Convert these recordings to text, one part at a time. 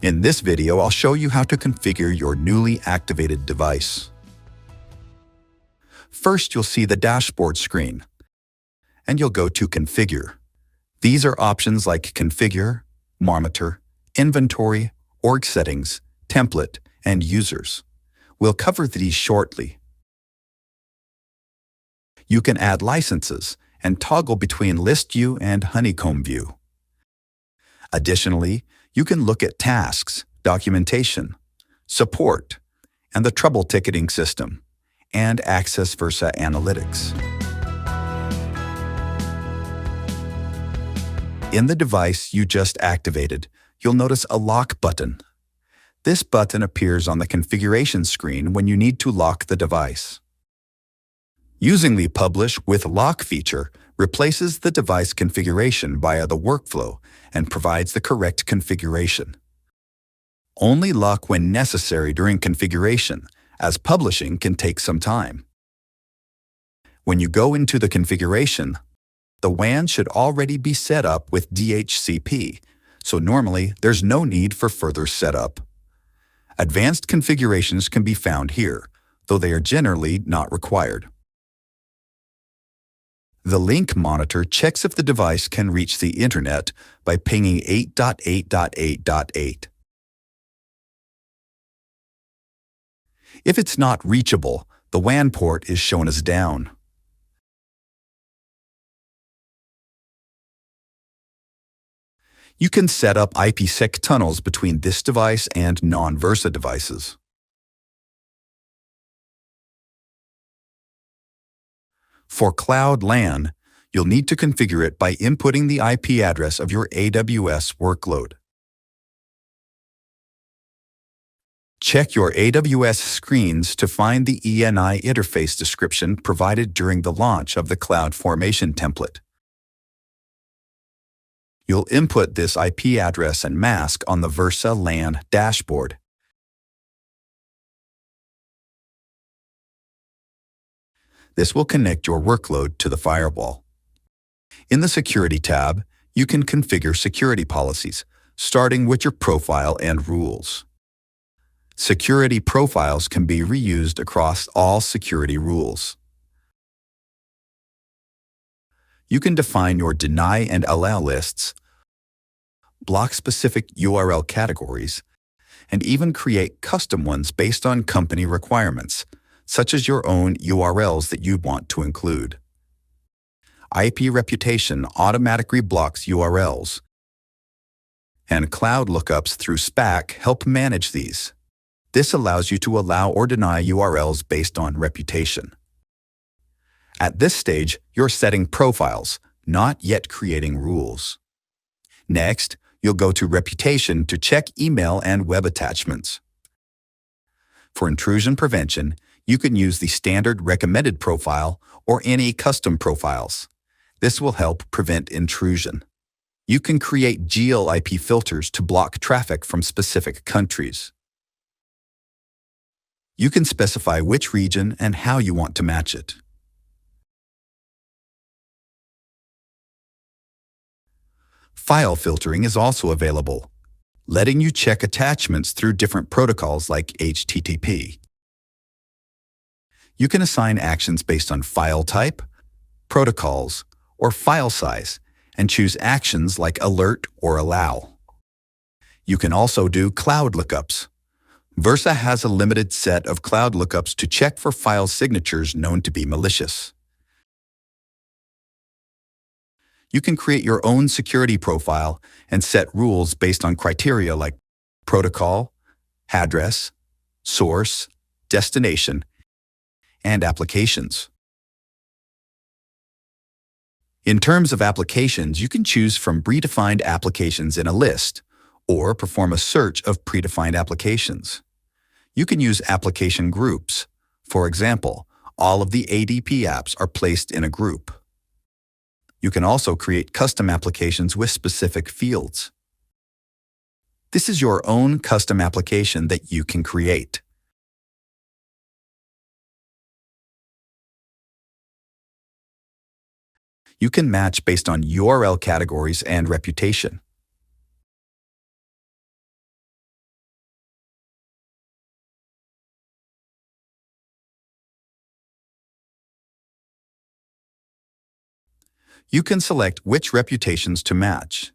In this video, I'll show you how to configure your newly activated device. First, you'll see the dashboard screen, and you'll go to Configure. These are options like Configure, Monitor, Inventory, Org Settings, Template, and Users. We'll cover these shortly. You can add licenses and toggle between List View and Honeycomb View. Additionally, you can look at tasks, documentation, support, and the trouble ticketing system, and access Versa Analytics. In the device you just activated, you'll notice a lock button. This button appears on the configuration screen when you need to lock the device. Using the Publish with Lock feature replaces the device configuration via the workflow and provides the correct configuration. Only lock when necessary during configuration, as publishing can take some time. When you go into the configuration, the WAN should already be set up with DHCP, so normally there's no need for further setup. Advanced configurations can be found here, though they are generally not required. The link monitor checks if the device can reach the internet by pinging 8.8.8.8. If it's not reachable, the WAN port is shown as down. You can set up IPsec tunnels between this device and non-Versa devices. For Cloud LAN, you'll need to configure it by inputting the IP address of your AWS workload. Check your AWS screens to find the ENI interface description provided during the launch of the CloudFormation template. You'll input this IP address and mask on the Versa LAN dashboard. This will connect your workload to the firewall. In the Security tab, you can configure security policies, starting with your profile and rules. Security profiles can be reused across all security rules. You can define your deny and allow lists, block specific URL categories, and even create custom ones based on company requirements, such as your own URLs that you want to include. IP reputation automatically blocks URLs, and cloud lookups through SPAC help manage these. This allows you to allow or deny URLs based on reputation. At this stage, you're setting profiles, not yet creating rules. Next, you'll go to Reputation to check email and web attachments. For intrusion prevention, you can use the standard recommended profile or any custom profiles. This will help prevent intrusion. You can create GeoIP filters to block traffic from specific countries. You can specify which region and how you want to match it. File filtering is also available, letting you check attachments through different protocols like HTTP. You can assign actions based on file type, protocols, or file size, and choose actions like alert or allow. You can also do cloud lookups. Versa has a limited set of cloud lookups to check for file signatures known to be malicious. You can create your own security profile and set rules based on criteria like protocol, address, source, destination, and applications. In terms of applications, you can choose from predefined applications in a list or perform a search of predefined applications. You can use application groups. For example, all of the ADP apps are placed in a group. You can also create custom applications with specific fields. This is your own custom application that you can create. You can match based on URL categories and reputation. You can select which reputations to match.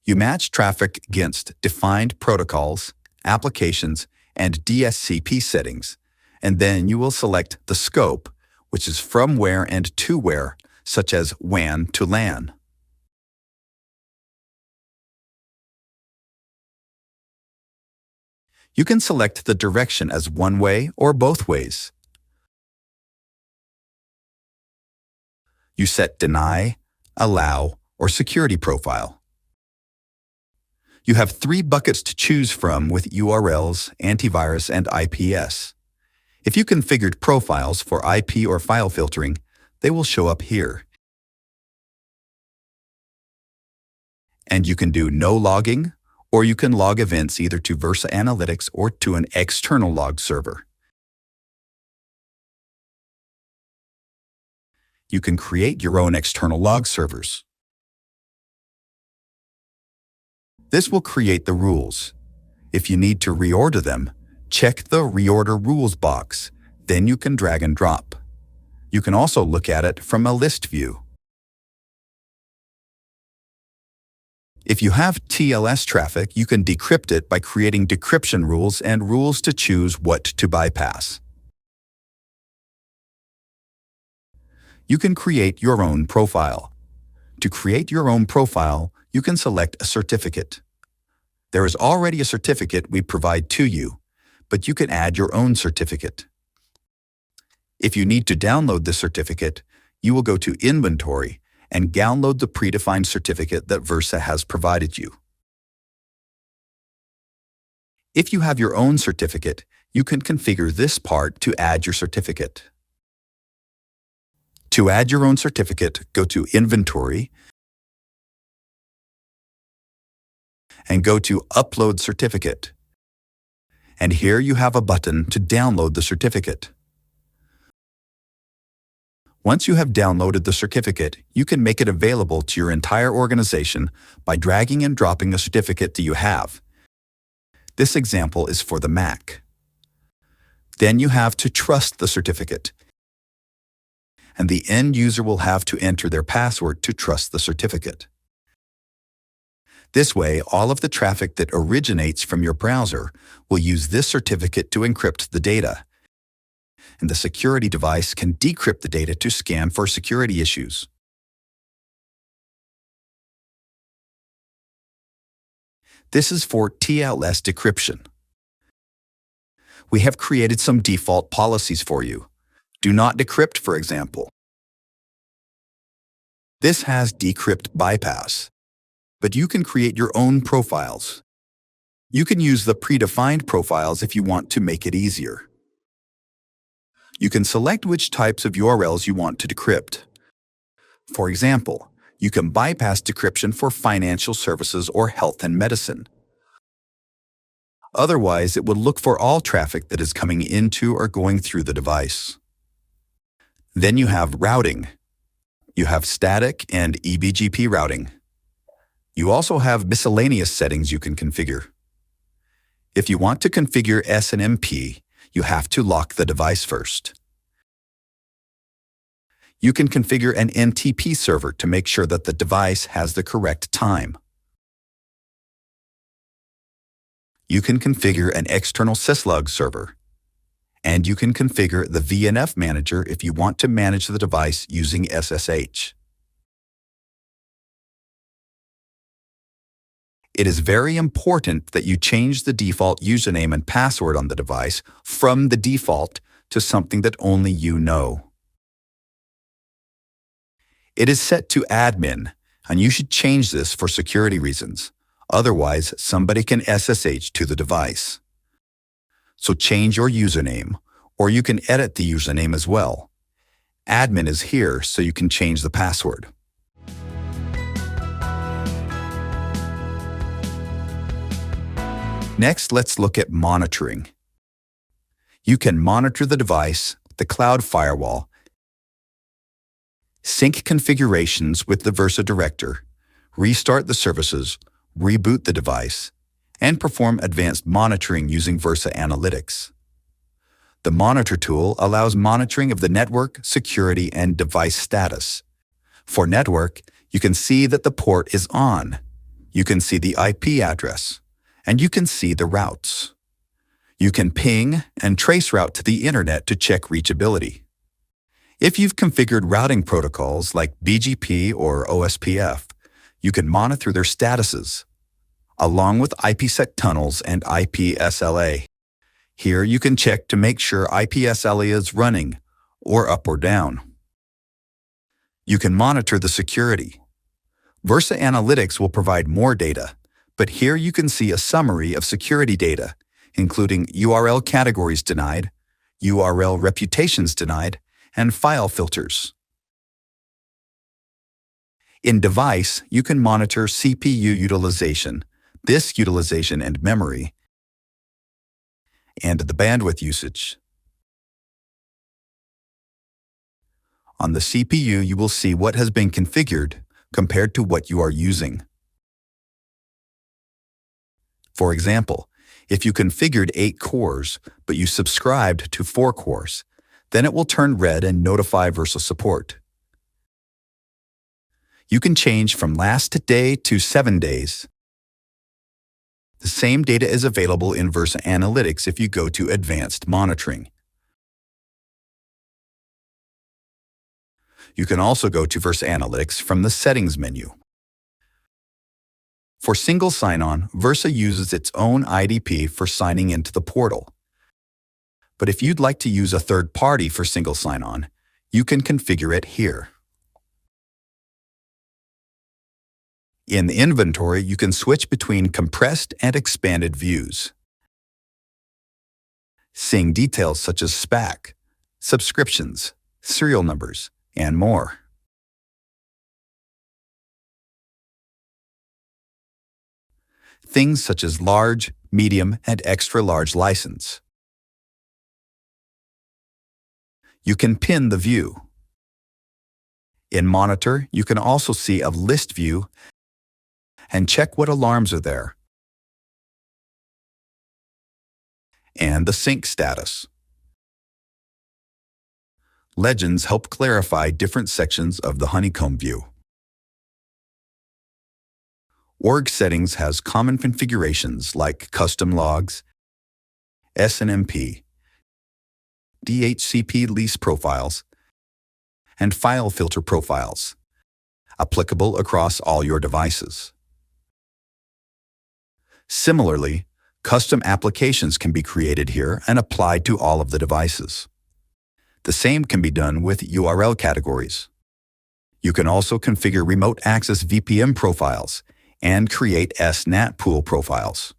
You match traffic against defined protocols, applications, and DSCP settings, and then you will select the scope, which is from where and to where, such as WAN to LAN. You can select the direction as one way or both ways. You set deny, allow, or security profile. You have 3 buckets to choose from with URLs, antivirus, and IPS. If you configured profiles for IP or file filtering, they will show up here. And you can do no logging, or you can log events either to Versa Analytics or to an external log server. You can create your own external log servers. This will create the rules. If you need to reorder them, check the Reorder Rules box. Then you can drag and drop. You can also look at it from a list view. If you have TLS traffic, you can decrypt it by creating decryption rules and rules to choose what to bypass. You can create your own profile. To create your own profile, you can select a certificate. There is already a certificate we provide to you, but you can add your own certificate. If you need to download the certificate, you will go to Inventory and download the predefined certificate that Versa has provided you. If you have your own certificate, you can configure this part to add your certificate. To add your own certificate, go to Inventory and go to Upload Certificate. And here you have a button to download the certificate. Once you have downloaded the certificate, you can make it available to your entire organization by dragging and dropping a certificate that you have. This example is for the Mac. Then you have to trust the certificate, and the end user will have to enter their password to trust the certificate. This way, all of the traffic that originates from your browser will use this certificate to encrypt the data, and the security device can decrypt the data to scan for security issues. This is for TLS decryption. We have created some default policies for you. Do not decrypt, for example. This has decrypt bypass, but you can create your own profiles. You can use the predefined profiles if you want to make it easier. You can select which types of URLs you want to decrypt. For example, you can bypass decryption for financial services or health and medicine. Otherwise, it will look for all traffic that is coming into or going through the device. Then you have routing. You have static and eBGP routing. You also have miscellaneous settings you can configure. If you want to configure SNMP, you have to lock the device first. You can configure an NTP server to make sure that the device has the correct time. You can configure an external syslog server. And you can configure the VNF manager if you want to manage the device using SSH. It is very important that you change the default username and password on the device from the default to something that only you know. It is set to admin, and you should change this for security reasons. Otherwise, somebody can SSH to the device. So change your username, or you can edit the username as well. Admin is here so you can change the password. Next, let's look at monitoring. You can monitor the device, the cloud firewall, sync configurations with the Versa Director, restart the services, reboot the device, and perform advanced monitoring using Versa Analytics. The Monitor tool allows monitoring of the network, security, and device status. For network, you can see that the port is on. You can see the IP address, and you can see the routes. You can ping and trace route to the internet to check reachability. If you've configured routing protocols like BGP or OSPF, you can monitor their statuses, along with IPsec tunnels and IPSLA. Here you can check to make sure IPSLA is running, or up or down. You can monitor the security. Versa Analytics will provide more data, but here you can see a summary of security data, including URL categories denied, URL reputations denied, and file filters. In Device, you can monitor CPU utilization, disk utilization and memory, and the bandwidth usage. On the CPU, you will see what has been configured compared to what you are using. For example, if you configured 8 cores, but you subscribed to 4 cores, then it will turn red and notify Versa support. You can change from last day to 7 days. The same data is available in Versa Analytics if you go to Advanced Monitoring. You can also go to Versa Analytics from the Settings menu. For single sign-on, Versa uses its own IDP for signing into the portal. But if you'd like to use a third party for single sign-on, you can configure it here. In the inventory, you can switch between compressed and expanded views, seeing details such as SPAC, subscriptions, serial numbers, and more. Things such as large, medium, and extra-large license. You can pin the view. In Monitor, you can also see a list view and check what alarms are there, and the sync status. Legends help clarify different sections of the honeycomb view. Org settings has common configurations like custom logs, SNMP, DHCP lease profiles, and file filter profiles, applicable across all your devices. Similarly, custom applications can be created here and applied to all of the devices. The same can be done with URL categories. You can also configure remote access VPN profiles and create SNAT pool profiles.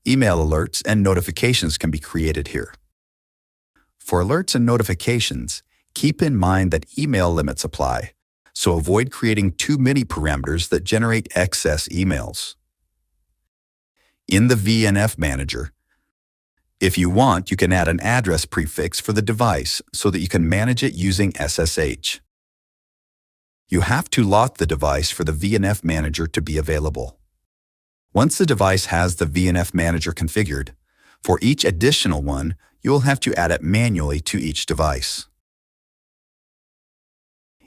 Email alerts and notifications can be created here. For alerts and notifications, keep in mind that email limits apply, so avoid creating too many parameters that generate excess emails. In the VNF Manager, if you want, you can add an address prefix for the device so that you can manage it using SSH. You have to lock the device for the VNF Manager to be available. Once the device has the VNF Manager configured, for each additional one, you will have to add it manually to each device.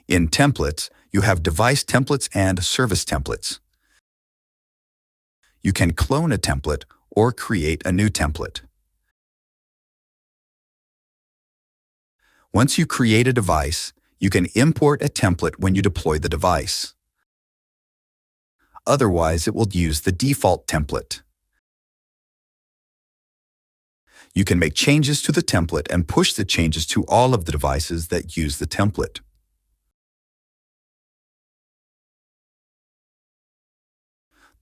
In Templates, you have device templates and service templates. You can clone a template or create a new template. Once you create a device, you can import a template when you deploy the device. Otherwise, it will use the default template. You can make changes to the template and push the changes to all of the devices that use the template.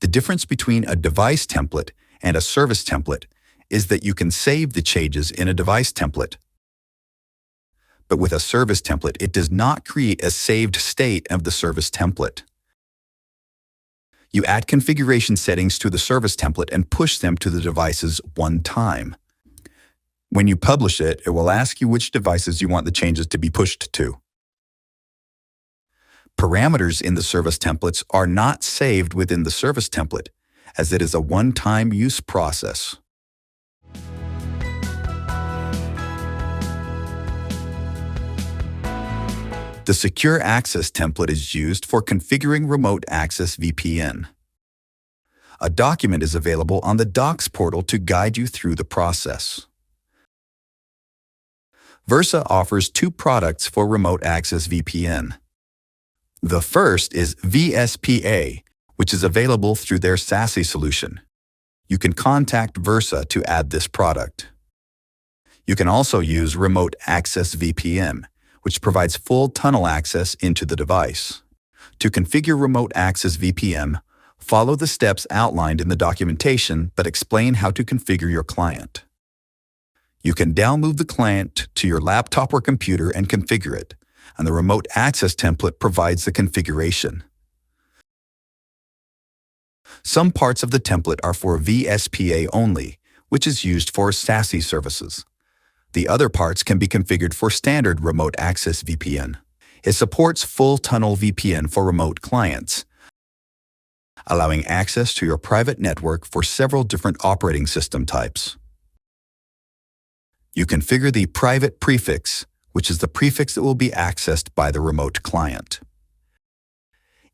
The difference between a device template and a service template is that you can save the changes in a device template. But with a service template, it does not create a saved state of the service template. You add configuration settings to the service template and push them to the devices one time. When you publish it, it will ask you which devices you want the changes to be pushed to. Parameters in the service templates are not saved within the service template, as it is a one-time use process. The Secure Access template is used for configuring Remote Access VPN. A document is available on the Docs portal to guide you through the process. Versa offers two products for Remote Access VPN. The first is VSPA, which is available through their SaaS solution. You can contact Versa to add this product. You can also use Remote Access VPN, which provides full tunnel access into the device. To configure Remote Access VPN, follow the steps outlined in the documentation but explain how to configure your client. You can download the client to your laptop or computer and configure it, and the Remote Access template provides the configuration. Some parts of the template are for VSPA only, which is used for SaaS services. The other parts can be configured for standard Remote Access VPN. It supports full tunnel VPN for remote clients, allowing access to your private network for several different operating system types. You configure the private prefix, which is the prefix that will be accessed by the remote client.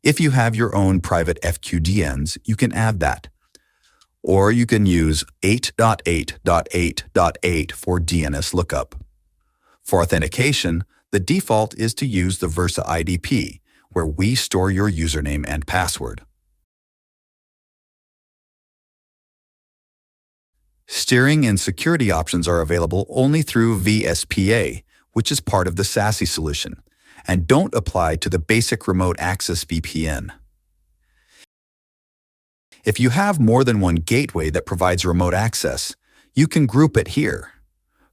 If you have your own private FQDNs, you can add that. Or you can use 8.8.8.8 for DNS lookup. For authentication, the default is to use the Versa IDP, where we store your username and password. Steering and security options are available only through VSPA, which is part of the SaaS solution, and don't apply to the basic Remote Access VPN. If you have more than one gateway that provides remote access, you can group it here.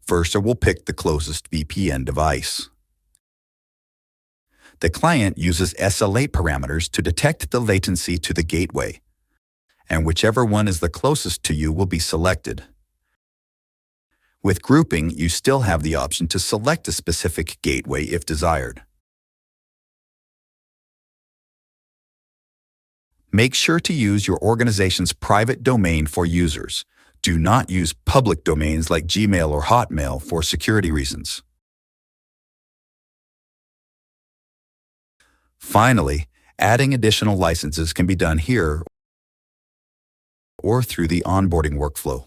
Versa will pick the closest VPN device. The client uses SLA parameters to detect the latency to the gateway, and whichever one is the closest to you will be selected. With grouping, you still have the option to select a specific gateway if desired. Make sure to use your organization's private domain for users. Do not use public domains like Gmail or Hotmail for security reasons. Finally, adding additional licenses can be done here or through the onboarding workflow.